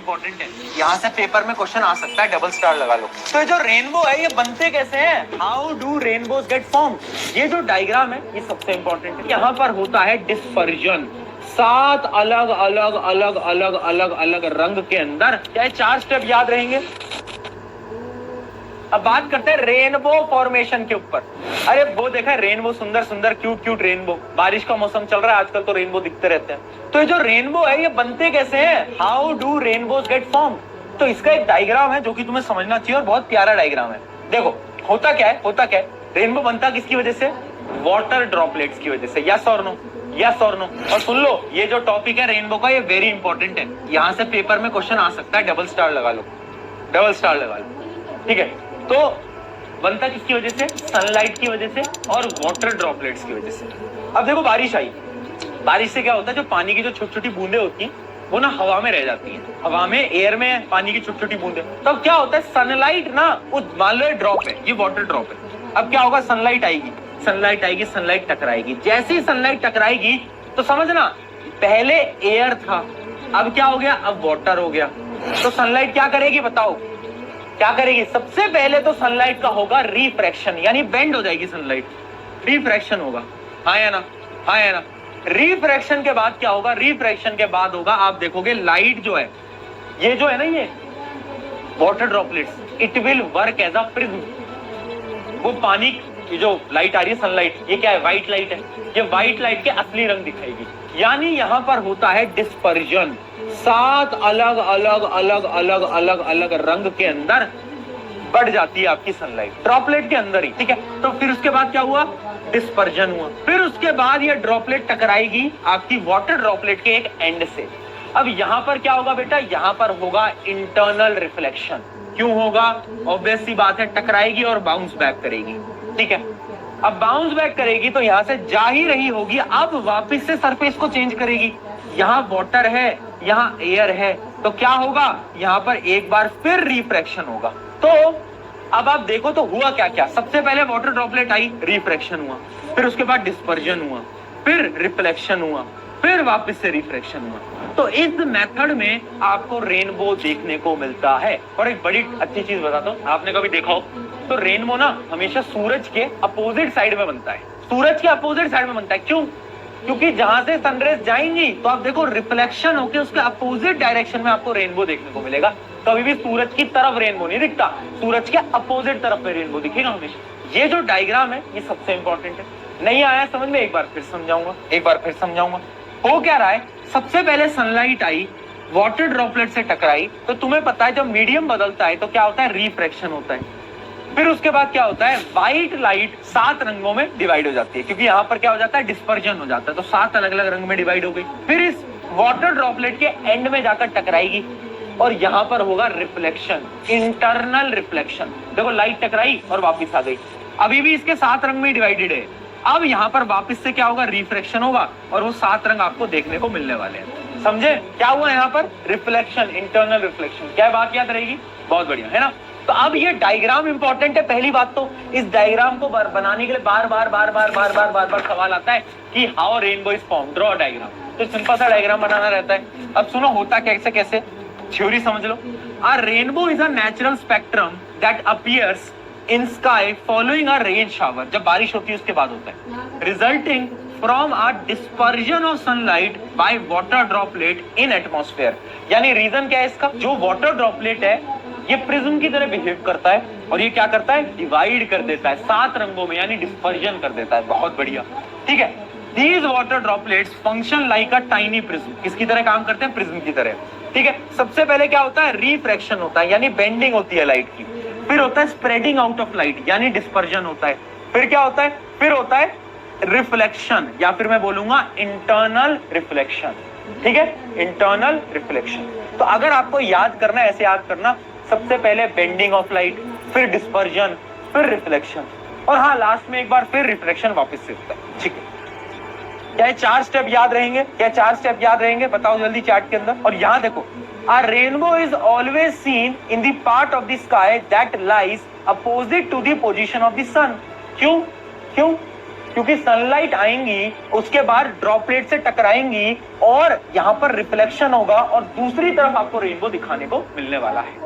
Important है, यहाँ से पेपर में क्वेश्चन आ सकता है, डबल स्टार लगा लो। तो ये जो रेनबो है ये बनते कैसे हैं? How do rainbows get form? ये जो डायग्राम है ये सबसे इंपॉर्टेंट है। यहाँ पर होता है डिस्पर्जन, 7 अलग अलग अलग अलग अलग अलग रंग के अंदर। क्या 4 स्टेप याद रहेंगे? अब बात करते हैं रेनबो फॉर्मेशन के ऊपर। अरे वो देखा है रेनबो, सुंदर सुंदर क्यूट क्यूट रेनबो। बारिश का मौसम चल रहा है आजकल तो रेनबो दिखते रहते हैं। तो ये जो रेनबो है ये बनते कैसे हैं? How do rainbows get form? तो इसका एक डायग्राम है जो कि तुम्हें समझना चाहिए और बहुत प्यारा डायग्राम है। देखो होता क्या है, रेनबो बनता किसकी वजह से? वाटर ड्रॉपलेट्स की वजह से। यस और नो, यस और नो। और सुन लो ये जो टॉपिक है रेनबो का ये वेरी इंपॉर्टेंट है, यहाँ से पेपर में क्वेश्चन आ सकता है, डबल स्टार लगा लो, डबल स्टार लगा लो। ठीक है, तो बनता किसकी वजह से? सनलाइट की वजह से और वाटर ड्रॉपलेट्स की वजह से। अब देखो बारिश आई, बारिश से क्या होता है, जो पानी की जो छोटी छोटी बूंदे होती हैं वो ना हवा में रह जाती हैं, हवा में, एयर में पानी की छोटी छोटी बूंदे। तब क्या होता है, सनलाइट ना, मान लो ये ड्रॉप है, ये वाटर ड्रॉप है। अब क्या होगा, सनलाइट आएगी, सनलाइट आएगी, सनलाइट टकराएगी। जैसे ही सनलाइट टकराएगी तो समझना पहले एयर था, अब क्या हो गया, अब वाटर हो गया। तो सनलाइट क्या करेगी बताओ, क्या करेगी? सबसे पहले तो सनलाइट का होगा रिफ्रैक्शन, यानी बेंड हो जाएगी सनलाइट, रिफ्रैक्शन होगा। हाँ या ना, हाँ या ना। रिफ्रैक्शन के बाद क्या होगा, रिफ्रैक्शन के बाद होगा, आप देखोगे लाइट जो है, ये जो है ना, ये water droplets, it will work as a prism. वो पानी की जो लाइट आ रही है सनलाइट, ये क्या है, व्हाइट लाइट है, ये व्हाइट लाइट के असली रंग दिखाएगी। यानी यहां पर होता है डिस्पर्जन, 7 अलग अलग अलग अलग अलग अलग रंग के अंदर बढ़ जाती है आपकी सनलाइट, ड्रॉपलेट के अंदर ही। ठीक है, तो फिर उसके बाद क्या हुआ, डिस्पर्जन हुआ। फिर उसके बाद ये ड्रॉपलेट टकराएगी आपकी वाटर ड्रॉपलेट के एक एंड से। अब यहां पर क्या होगा बेटा, यहां पर होगा इंटरनल रिफ्लेक्शन। क्यों होगा, ऑब्वियस सी बात है, टकराएगी और बाउंस बैक करेगी। ठीक है, अब बाउंस बैक करेगी तो यहां से जा ही रही होगी, अब वापस से सरफेस को चेंज करेगी। यहां वाटर है, यहां एयर है, तो क्या होगा, यहां पर एक बार फिर रिफ्रैक्शन होगा। तो अब आप देखो तो हुआ क्या क्या, सबसे पहले वाटर ड्रॉपलेट आई, रिफ्रैक्शन हुआ, फिर उसके बाद डिस्पर्जन हुआ, फिर रिफ्लेक्शन हुआ, फिर वापस से रिफ्रैक्शन हुआ। तो इस मेथड में आपको रेनबो देखने को मिलता है। और एक बड़ी अच्छी चीज बताता हूँ, आपने कभी देखा हो तो रेनबो ना हमेशा सूरज के अपोजिट साइड में बनता है, सूरज के अपोजिट साइड में बनता है। क्यों? क्योंकि जहां से सनरेज जाएंगी तो आप देखो रिफ्लेक्शन होकर उसके अपोजिट डायरेक्शन में आपको रेनबो देखने को मिलेगा। कभी भी सूरज की तरफ रेनबो नहीं दिखता, सूरज के अपोजिट तरफ में रेनबो दिखेगा हमेशा। ये जो डायग्राम है ये सबसे इंपॉर्टेंट है। नहीं आया समझ में, एक बार फिर समझाऊंगा, एक बार फिर समझाऊंगा। हो क्या रहा है, सबसे पहले सनलाइट आई, वाटर ड्रॉपलेट से टकराई, तो तुम्हें पता है जब मीडियम बदलता है तो क्या होता है, रिफ्रैक्शन होता है। फिर उसके बाद क्या होता है, व्हाइट लाइट 7 रंगों में डिवाइड हो जाती है, क्योंकि यहाँ पर क्या हो जाता है, डिस्पर्जन हो जाता है, तो 7 अलग अलग रंग में डिवाइड हो गई। फिर इस वाटर ड्रॉपलेट के एंड में जाकर टकराएगी और यहाँ पर होगा रिफ्लेक्शन, इंटरनल रिफ्लेक्शन। देखो लाइट टकराई और वापिस आ गई, अभी भी इसके 7 रंग में डिवाइडेड है। अब यहाँ पर वापस से क्या होगा, रिफ्रैक्शन होगा और वो 7 रंग आपको देखने को मिलने वाले हैं। समझे क्या हुआ यहाँ पर, रिफ्लेक्शन, इंटरनल रिफ्लेक्शन। क्या बात याद रहेगी, बहुत बढ़िया है ना। तो अब ये डायग्राम इंपॉर्टेंट है। पहली बात तो इस डायग्राम को बनाने के लिए बार बार सवाल आता है कि how rainbow is form, draw diagram. तो सिंपल सा डायग्राम बनाना रहता है। अब सुनो होता कैसे कैसे, थ्योरी समझ लो। A rainbow is a natural spectrum that appears in sky following a rain shower. जब बारिश होती है उसके बाद होता है, resulting from a dispersion of sunlight by water droplet in atmosphere. यानी रीजन क्या है इसका, जो वाटर ड्रॉपलेट है ये प्रिज्म की तरह बिहेव करता है और ये क्या करता है, डिवाइड कर देता है 7 रंगों में, यानी डिस्पर्जन कर देता है। बहुत बढ़िया, ठीक है। These water droplets function like a tiny prism। किसकी तरह काम करते हैं, प्रिज्म की तरह। ठीक है, सबसे पहले क्या होता है, रिफ्रैक्शन होता है, यानी बेंडिंग होती है लाइट की। फिर होता है स्प्रेडिंग आउट ऑफ लाइट, यानी डिस्पर्जन होता है। फिर क्या होता है, फिर होता है रिफ्लेक्शन, या फिर मैं बोलूंगा इंटरनल रिफ्लेक्शन। ठीक है, इंटरनल रिफ्लेक्शन। तो अगर आपको याद करना है, ऐसे याद करना, सबसे पहले बेंडिंग ऑफ लाइट, फिर डिस्पर्जन, फिर रिफ्लेक्शन, और हाँ लास्ट में एक बार फिर रिफ्लेक्शन वापस से होता है। ठीक है, क्या 4 स्टेप याद रहेंगे, क्या 4 स्टेप याद रहेंगे, बताओ जल्दी चार्ट के अंदर। और यहां देखो, a rainbow is always seen in the part of the sky that lies opposite to the position of the sun। क्यों? क्यों? क्योंकि सनलाइट आएंगी, उसके बाद ड्रॉपलेट से टकराएंगी और यहां पर रिफ्लेक्शन होगा और दूसरी तरफ आपको रेनबो दिखाने को मिलने वाला है।